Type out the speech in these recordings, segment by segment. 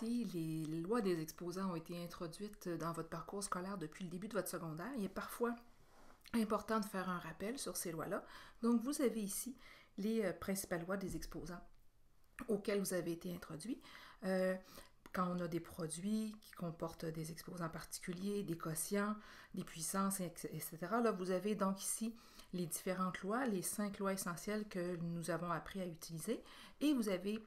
ici, les lois des exposants ont été introduites dans votre parcours scolaire depuis le début de votre secondaire. Il est parfois important de faire un rappel sur ces lois-là. Donc, vous avez ici les principales lois des exposants auxquelles vous avez été introduits. Quand on a des produits qui comportent des exposants particuliers, des quotients, des puissances, etc., là, vous avez donc ici les différentes lois, les 5 lois essentielles que nous avons appris à utiliser, et vous avez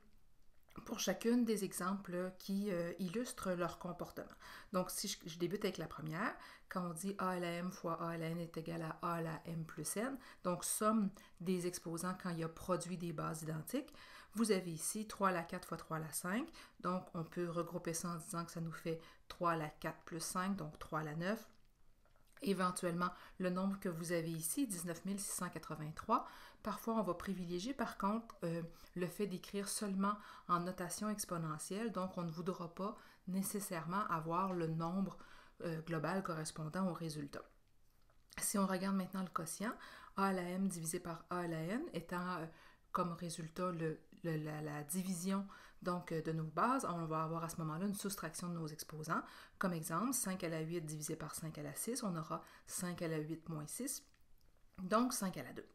pour chacune des exemples qui illustrent leur comportement. Donc, si je débute avec la première, quand on dit A à la M fois A à la N est égal à A à la M plus N, donc somme des exposants quand il y a produit des bases identiques, vous avez ici 3 à la 4 fois 3 à la 5, donc on peut regrouper ça en disant que ça nous fait 3 à la 4 plus 5, donc 3 à la 9. Éventuellement, le nombre que vous avez ici, 19 683, parfois on va privilégier par contre le fait d'écrire seulement en notation exponentielle, donc on ne voudra pas nécessairement avoir le nombre global correspondant au résultat. Si on regarde maintenant le quotient, A à la M divisé par A à la N étant comme résultat la division donc, de nos bases, on va avoir à ce moment-là une soustraction de nos exposants. Comme exemple, 5 à la 8 divisé par 5 à la 6, on aura 5 à la 8 moins 6, donc 5 à la 2.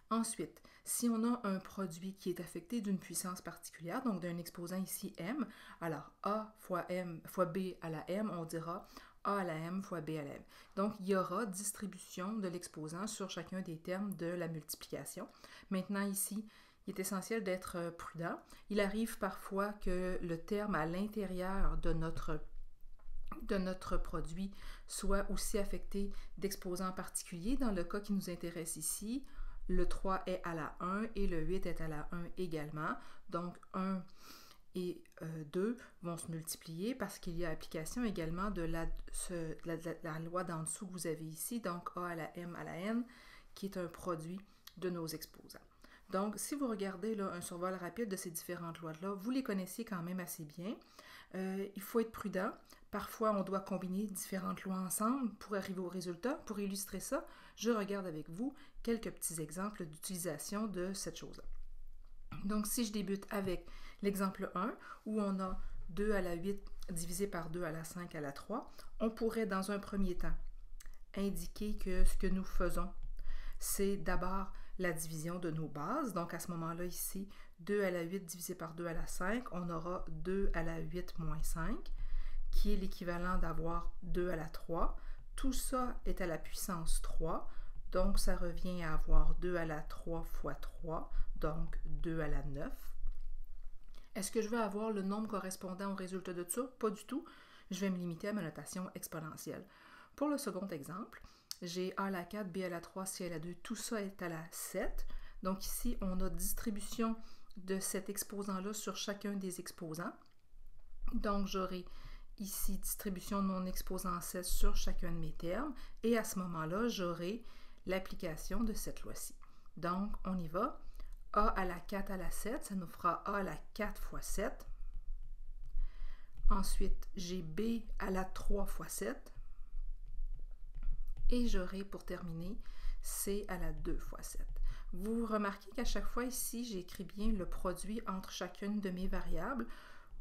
Ensuite, si on a un produit qui est affecté d'une puissance particulière, donc d'un exposant ici M, alors A fois B à la M, on dira A à la M fois B à la M. Donc, il y aura distribution de l'exposant sur chacun des termes de la multiplication. Maintenant, ici, il est essentiel d'être prudent. Il arrive parfois que le terme à l'intérieur de notre produit soit aussi affecté d'exposants particuliers. Dans le cas qui nous intéresse ici, le 3 est à la 1 et le 8 est à la 1 également. Donc, 1 et 2 vont se multiplier parce qu'il y a application également de la loi d'en dessous que vous avez ici, donc A à la M à la N, qui est un produit de nos exposants. Donc, si vous regardez là, un survol rapide de ces différentes lois-là, vous les connaissez quand même assez bien. Il faut être prudent. Parfois, on doit combiner différentes lois ensemble pour arriver au résultat. Pour illustrer ça, je regarde avec vous quelques petits exemples d'utilisation de cette chose-là. Donc, si je débute avec l'exemple 1, où on a 2 à la 8 divisé par 2 à la 5 à la 3, on pourrait, dans un premier temps, indiquer que ce que nous faisons, c'est d'abord la division de nos bases. Donc, à ce moment-là, ici, 2 à la 8 divisé par 2 à la 5, on aura 2 à la 8 moins 5, qui est l'équivalent d'avoir 2 à la 3. Tout ça est à la puissance 3, donc ça revient à avoir 2 à la 3 fois 3, donc 2 à la 9. Est-ce que je vais avoir le nombre correspondant au résultat de ça? Pas du tout. Je vais me limiter à ma notation exponentielle. Pour le second exemple, j'ai A à la 4, B à la 3, C à la 2, tout ça est à la 7. Donc ici, on a distribution de cet exposant-là sur chacun des exposants. Donc j'aurai ici distribution de mon exposant 7 sur chacun de mes termes. Et à ce moment-là, j'aurai l'application de cette loi-ci. Donc, on y va. A à la 4 à la 7, ça nous fera A à la 4 fois 7. Ensuite, j'ai B à la 3 fois 7. Et j'aurai pour terminer C à la 2 fois 7. Vous remarquez qu'à chaque fois ici, j'écris bien le produit entre chacune de mes variables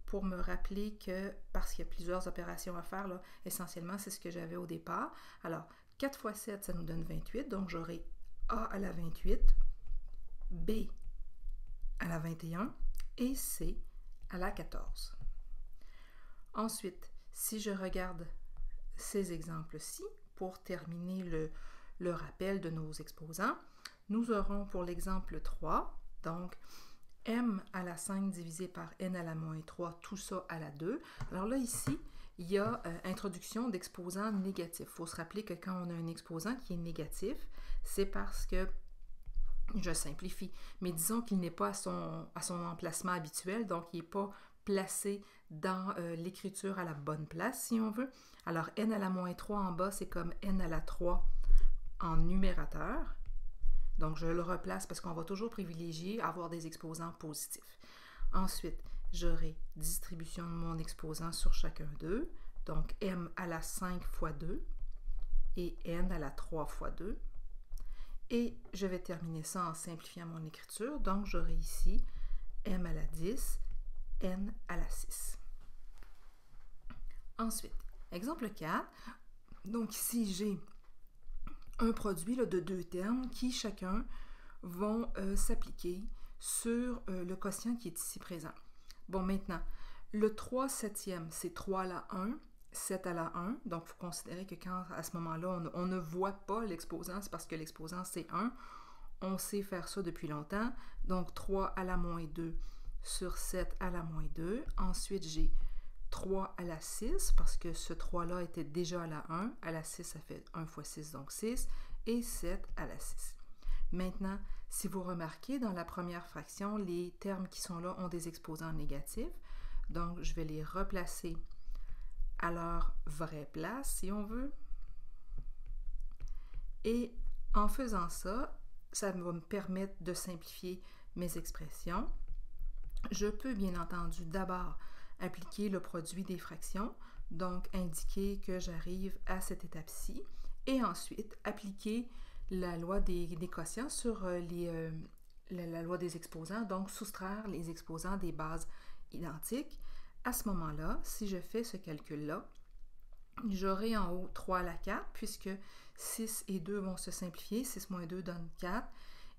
pour me rappeler que, parce qu'il y a plusieurs opérations à faire, là, essentiellement, c'est ce que j'avais au départ. Alors, 4 fois 7, ça nous donne 28, donc j'aurai A à la 28, B à la 21 et C à la 14. Ensuite, si je regarde ces exemples-ci, pour terminer le rappel de nos exposants, nous aurons pour l'exemple 3, donc M à la 5 divisé par N à la moins 3, tout ça à la 2. Alors là, ici, il y a introduction d'exposants négatifs. Il faut se rappeler que quand on a un exposant qui est négatif, c'est parce que, je simplifie, mais disons qu'il n'est pas à son emplacement habituel, donc il n'est pas placé dans l'écriture à la bonne place, si on veut. Alors, N à la moins 3 en bas, c'est comme N à la 3 en numérateur. Donc, je le replace parce qu'on va toujours privilégier avoir des exposants positifs. Ensuite, j'aurai distribution de mon exposant sur chacun d'eux. Donc, M à la 5 fois 2 et N à la 3 fois 2. Et je vais terminer ça en simplifiant mon écriture. Donc, j'aurai ici M à la 10, N à la 6. Ensuite, exemple 4. Donc ici, j'ai un produit là, de 2 termes qui chacun vont s'appliquer sur le quotient qui est ici présent. Bon, maintenant, le 3 septième, c'est 3 à la 1, 7 à la 1. Donc, il faut considérer que quand, à ce moment-là, on ne voit pas l'exposant, c'est parce que l'exposant, c'est 1. On sait faire ça depuis longtemps. Donc, 3 à la moins 2 sur 7 à la moins 2. Ensuite, j'ai 3 à la 6, parce que ce 3-là était déjà à la 1. À la 6, ça fait 1 fois 6, donc 6. Et 7 à la 6. Maintenant, si vous remarquez, dans la première fraction, les termes qui sont là ont des exposants négatifs. Donc, je vais les replacer à leur vraie place, si on veut. Et en faisant ça, ça va me permettre de simplifier mes expressions. Je peux bien entendu d'abord appliquer le produit des fractions, donc indiquer que j'arrive à cette étape-ci, et ensuite appliquer la loi des quotients sur la loi des exposants, donc soustraire les exposants des bases identiques. À ce moment-là, si je fais ce calcul-là, j'aurai en haut 3 à la 4, puisque 6 et 2 vont se simplifier, 6 moins 2 donne 4,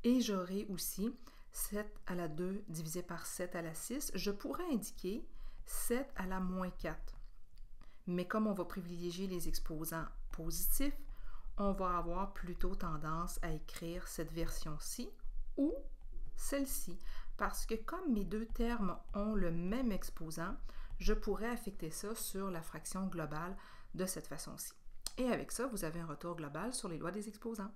et j'aurai aussi 7 à la 2 divisé par 7 à la 6. Je pourrais indiquer 7 à la moins 4. Mais comme on va privilégier les exposants positifs, on va avoir plutôt tendance à écrire cette version-ci ou celle-ci. Parce que comme mes deux termes ont le même exposant, je pourrais affecter ça sur la fraction globale de cette façon-ci. Et avec ça, vous avez un retour global sur les lois des exposants.